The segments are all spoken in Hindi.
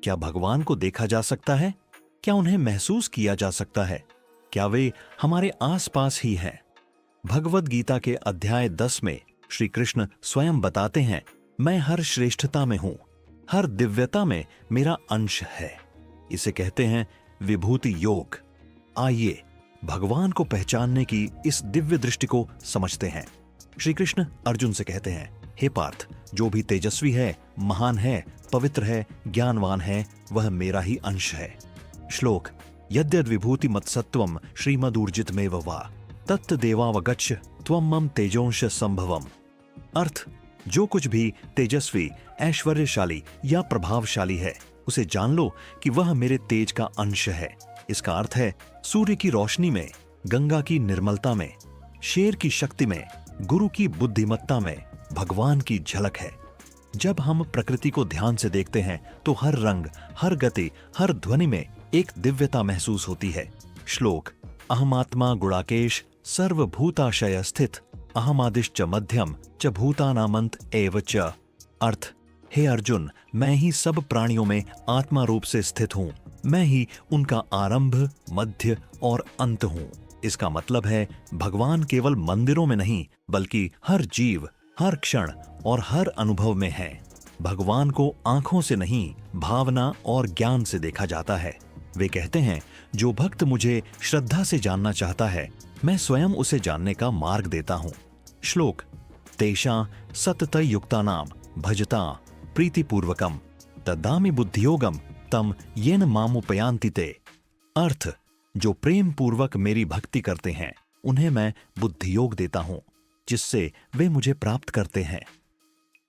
क्या भगवान को देखा जा सकता है? क्या उन्हें महसूस किया जा सकता है? क्या वे हमारे आसपास ही हैं? भगवद गीता के अध्याय 10 में श्री कृष्ण स्वयं बताते हैं, मैं हर श्रेष्ठता में हूं, हर दिव्यता में मेरा अंश है। इसे कहते हैं विभूति योग। आइए भगवान को पहचानने की इस दिव्य दृष्टि को समझते हैं। श्री कृष्ण अर्जुन से कहते हैं, हे पार्थ, जो भी तेजस्वी है, महान है, पवित्र है, ज्ञानवान है, वह मेरा ही अंश है। श्लोक, यद्यद् विभूति मत्सत्वम श्रीमदूर्जितमेव वा तत् देवावगच्छ त्वं मम तेजोंश संभवम। अर्थ, जो कुछ भी तेजस्वी, ऐश्वर्यशाली या प्रभावशाली है, उसे जान लो कि वह मेरे तेज का अंश है। इसका अर्थ है सूर्य की रोशनी में, गंगा की निर्मलता में, शेर की शक्ति में, गुरु की बुद्धिमत्ता में भगवान की झलक है। जब हम प्रकृति को ध्यान से देखते हैं तो हर रंग, हर गति, हर ध्वनि में एक दिव्यता महसूस होती है। श्लोक, अहमात्मा गुणाकेश सर्वभूताशय स्थित अहमादिश्च मध्यम च भूतानामंत एव च। अर्थ, हे अर्जुन, मैं ही सब प्राणियों में आत्मा रूप से स्थित हूँ, मैं ही उनका आरंभ, मध्य और अंत हूँ। इसका मतलब है भगवान केवल मंदिरों में नहीं, बल्कि हर जीव, हर क्षण और हर अनुभव में है। भगवान को आंखों से नहीं, भावना और ज्ञान से देखा जाता है। वे कहते हैं, जो भक्त मुझे श्रद्धा से जानना चाहता है, मैं स्वयं उसे जानने का मार्ग देता हूँ। श्लोक, तेषां सततः युक्तानां भजता प्रीतिपूर्वकम तदामि बुद्धियोगम तम येन मामुपयान्ति ते। अर्थ, जो प्रेम पूर्वक मेरी भक्ति करते हैं, उन्हें मैं बुद्धियोग देता हूं, जिससे वे मुझे प्राप्त करते हैं।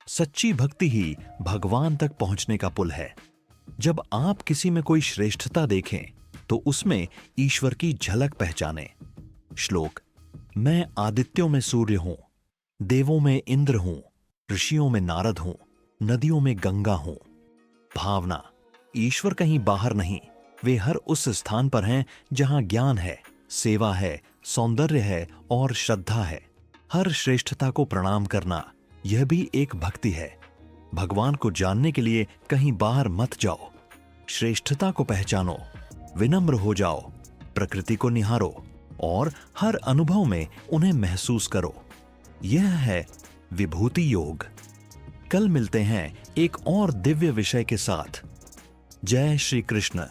सच्ची भक्ति ही भगवान तक पहुंचने का पुल है। जब आप किसी में कोई श्रेष्ठता देखें तो उसमें ईश्वर की झलक पहचानें। श्लोक, मैं आदित्यों में सूर्य हूं, देवों में इंद्र हूं, ऋषियों में नारद हूं, नदियों में गंगा हूं। भावना, ईश्वर कहीं बाहर नहीं, वे हर उस स्थान पर हैं जहां ज्ञान है, सेवा है, सौंदर्य है और श्रद्धा है। हर श्रेष्ठता को प्रणाम करना, यह भी एक भक्ति है। भगवान को जानने के लिए कहीं बाहर मत जाओ, श्रेष्ठता को पहचानो, विनम्र हो जाओ, प्रकृति को निहारो और हर अनुभव में उन्हें महसूस करो। यह है विभूति योग। कल मिलते हैं एक और दिव्य विषय के साथ। जय श्री कृष्ण।